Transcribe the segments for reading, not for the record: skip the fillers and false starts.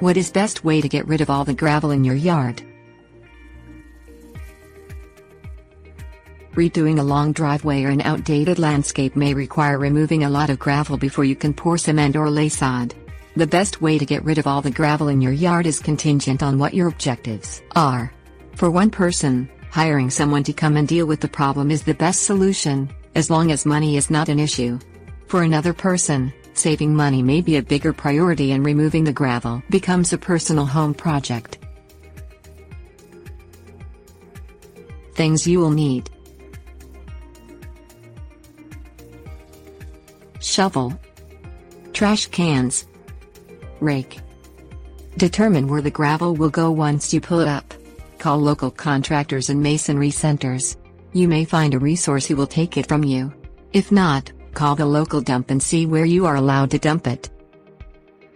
What is best way to get rid of all the gravel in your yard? Redoing a long driveway or an outdated landscape may require removing a lot of gravel before you can pour cement or lay sod. The best way to get rid of all the gravel in your yard is contingent on what your objectives are. For one person, hiring someone to come and deal with the problem is the best solution, as long as money is not an issue. For another person, saving money may be a bigger priority and removing the gravel becomes a personal home project. Things you will need: shovel, trash cans, rake. Determine where the gravel will go once you pull it up. Call local contractors and masonry centers. You may find a resource who will take it from you. If not, call the local dump and see where you are allowed to dump it.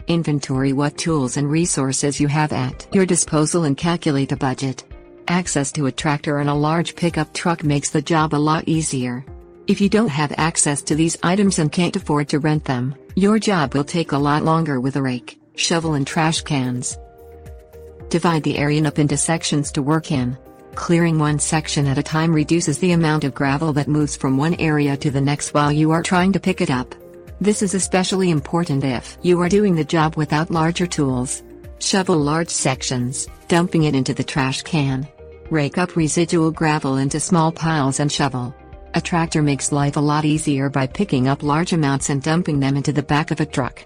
Inventory what tools and resources you have at your disposal and calculate a budget. Access to a tractor and a large pickup truck makes the job a lot easier. If you don't have access to these items and can't afford to rent them, your job will take a lot longer with a rake, shovel and trash cans. Divide the area up into sections to work in. Clearing one section at a time reduces the amount of gravel that moves from one area to the next while you are trying to pick it up. This is especially important if you are doing the job without larger tools. Shovel large sections, dumping it into the trash can. Rake up residual gravel into small piles and shovel. A tractor makes life a lot easier by picking up large amounts and dumping them into the back of a truck.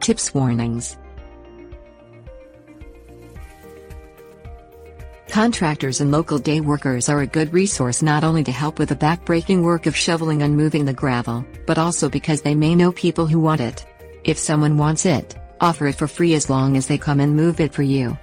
Tips warnings. Contractors and local day workers are a good resource not only to help with the back-breaking work of shoveling and moving the gravel, but also because they may know people who want it. If someone wants it, offer it for free as long as they come and move it for you.